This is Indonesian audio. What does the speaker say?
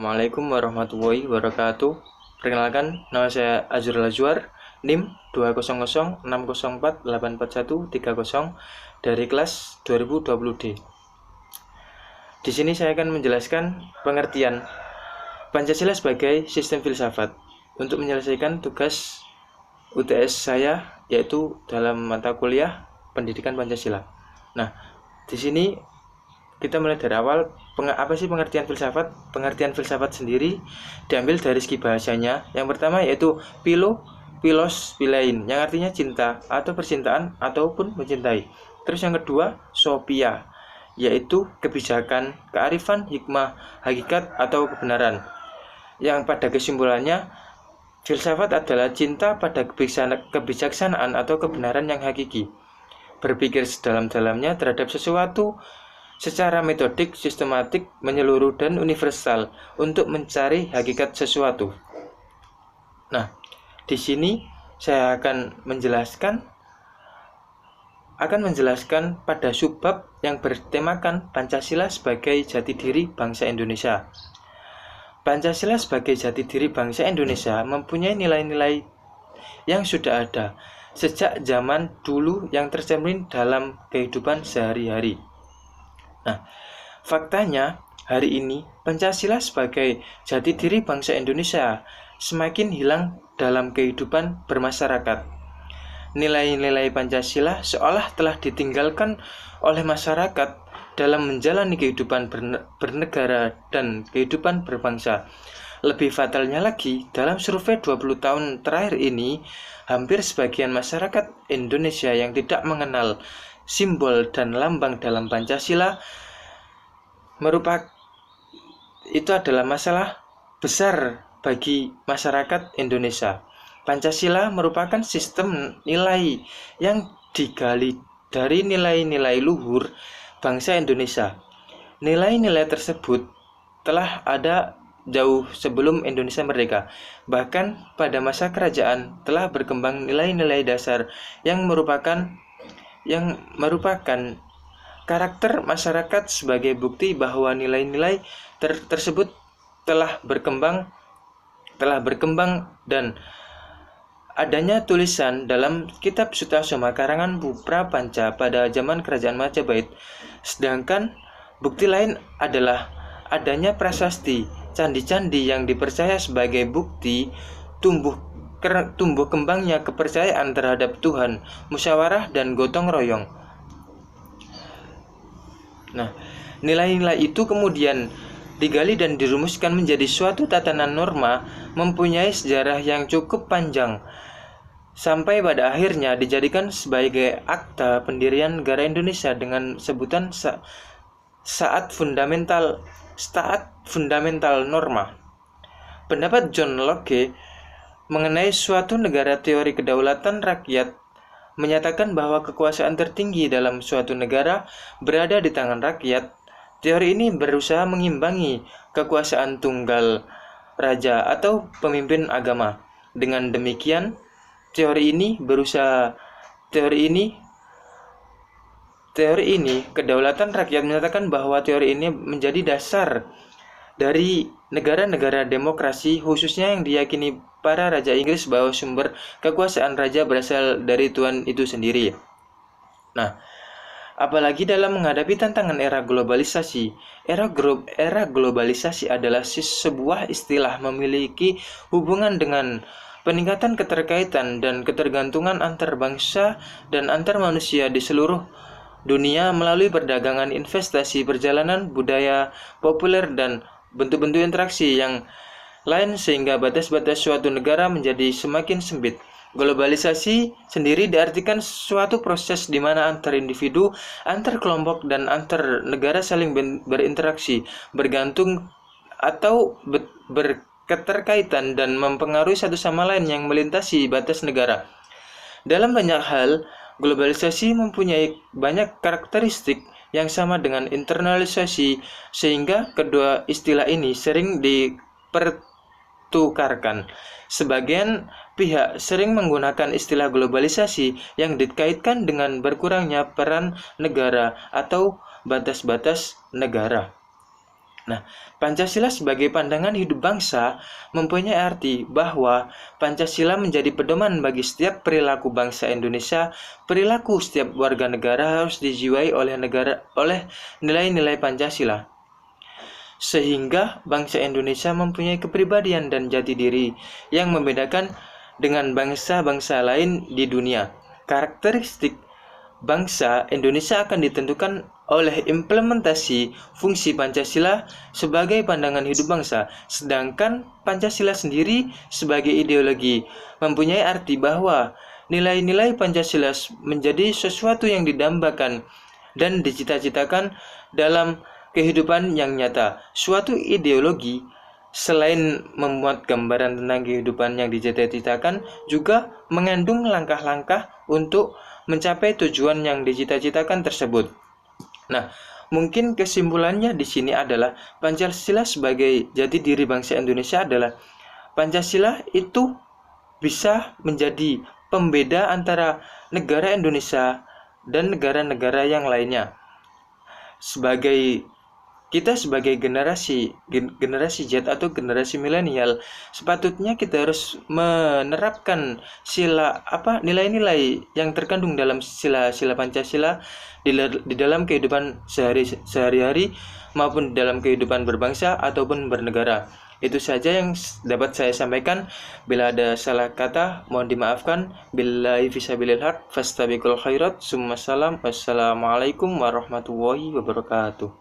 Assalamualaikum warahmatullahi wabarakatuh. Perkenalkan, nama saya Azrul Azwar, NIM 20060484130 dari kelas 2020D. Di sini saya akan menjelaskan pengertian Pancasila sebagai sistem filsafat untuk menyelesaikan tugas UTS saya, yaitu dalam mata kuliah Pendidikan Pancasila. Nah, di sini kita mulai dari awal. Apa sih pengertian filsafat? Pengertian filsafat sendiri diambil dari segi bahasanya. Yang pertama yaitu philos, philein, yang artinya cinta atau percintaan ataupun mencintai. Terus yang kedua, sophia, yaitu kebijakan, kearifan, hikmah, hakikat atau kebenaran. Yang pada kesimpulannya, filsafat adalah cinta pada kebijaksanaan atau kebenaran yang hakiki, berpikir sedalam-dalamnya terhadap sesuatu secara metodik, sistematik, menyeluruh, dan universal untuk mencari hakikat sesuatu. Nah, di sini saya akan menjelaskan pada subbab yang bertemakan Pancasila sebagai jati diri bangsa Indonesia. Pancasila sebagai jati diri bangsa Indonesia mempunyai nilai-nilai yang sudah ada sejak zaman dulu yang tercermin dalam kehidupan sehari-hari. Nah, faktanya hari ini Pancasila sebagai jati diri bangsa Indonesia semakin hilang dalam kehidupan bermasyarakat. Nilai-nilai Pancasila seolah telah ditinggalkan oleh masyarakat dalam menjalani kehidupan bernegara dan kehidupan berbangsa. Lebih fatalnya lagi, dalam survei 20 tahun terakhir ini, hampir sebagian masyarakat Indonesia yang tidak mengenal simbol dan lambang dalam Pancasila itu adalah masalah besar bagi masyarakat Indonesia. Pancasila merupakan sistem nilai yang digali dari nilai-nilai luhur bangsa Indonesia. Nilai-nilai tersebut telah ada jauh sebelum Indonesia merdeka. Bahkan pada masa kerajaan telah berkembang nilai-nilai dasar yang merupakan karakter masyarakat sebagai bukti bahwa nilai-nilai tersebut telah berkembang dan adanya tulisan dalam kitab Sutasoma karangan Prapanca pada zaman kerajaan Majapahit. Sedangkan bukti lain adalah adanya prasasti, candi-candi yang dipercaya sebagai bukti tumbuh kembangnya kepercayaan terhadap Tuhan, musyawarah dan gotong royong. Nah, nilai-nilai itu kemudian digali dan dirumuskan menjadi suatu tatanan norma mempunyai sejarah yang cukup panjang sampai pada akhirnya dijadikan sebagai akta pendirian negara Indonesia dengan sebutan saat fundamental norma. Pendapat John Locke mengenai suatu negara teori kedaulatan rakyat menyatakan bahwa kekuasaan tertinggi dalam suatu negara berada di tangan rakyat. Teori ini berusaha mengimbangi kekuasaan tunggal raja atau pemimpin agama. Dengan demikian, teori ini kedaulatan rakyat menyatakan bahwa teori ini menjadi dasar dari negara-negara demokrasi, khususnya yang diyakini para raja Inggris bahwa sumber kekuasaan raja berasal dari Tuhan itu sendiri. Nah, apalagi dalam menghadapi tantangan era globalisasi. Era globalisasi adalah sebuah istilah memiliki hubungan dengan peningkatan keterkaitan dan ketergantungan antar bangsa dan antar manusia di seluruh dunia melalui perdagangan, investasi, perjalanan, budaya populer, dan bentuk-bentuk interaksi yang lain sehingga batas-batas suatu negara menjadi semakin sempit. Globalisasi sendiri diartikan suatu proses di mana antar individu, antar kelompok, dan antar negara saling berinteraksi, bergantung atau berketerkaitan dan mempengaruhi satu sama lain yang melintasi batas negara. Dalam banyak hal, globalisasi mempunyai banyak karakteristik yang sama dengan internalisasi, sehingga kedua istilah ini sering dipertukarkan. Sebagian pihak sering menggunakan istilah globalisasi yang dikaitkan dengan berkurangnya peran negara atau batas-batas negara. Nah, Pancasila sebagai pandangan hidup bangsa mempunyai arti bahwa Pancasila menjadi pedoman bagi setiap perilaku bangsa Indonesia. Perilaku setiap warga negara harus dijiwai oleh nilai-nilai Pancasila. Sehingga bangsa Indonesia mempunyai kepribadian dan jati diri yang membedakan dengan bangsa-bangsa lain di dunia. Karakteristik bangsa Indonesia akan ditentukan oleh implementasi fungsi Pancasila sebagai pandangan hidup bangsa, sedangkan Pancasila sendiri sebagai ideologi mempunyai arti bahwa nilai-nilai Pancasila menjadi sesuatu yang didambakan dan dicita-citakan dalam kehidupan yang nyata. Suatu ideologi selain memuat gambaran tentang kehidupan yang dicita-citakan, juga mengandung langkah-langkah untuk mencapai tujuan yang dicita-citakan tersebut. Nah, mungkin kesimpulannya di sini adalah Pancasila sebagai jati diri bangsa Indonesia adalah Pancasila itu bisa menjadi pembeda antara negara Indonesia dan negara-negara yang lainnya. Kita sebagai generasi Z atau generasi milenial, sepatutnya kita harus menerapkan nilai-nilai yang terkandung dalam sila-sila Pancasila di dalam kehidupan sehari-hari maupun dalam kehidupan berbangsa ataupun bernegara. Itu saja yang dapat saya sampaikan. Bila ada salah kata, mohon dimaafkan. Billahi fisabilil haq, fastabiqul khairat. Summa salam. Wassalamualaikum warahmatullahi wabarakatuh.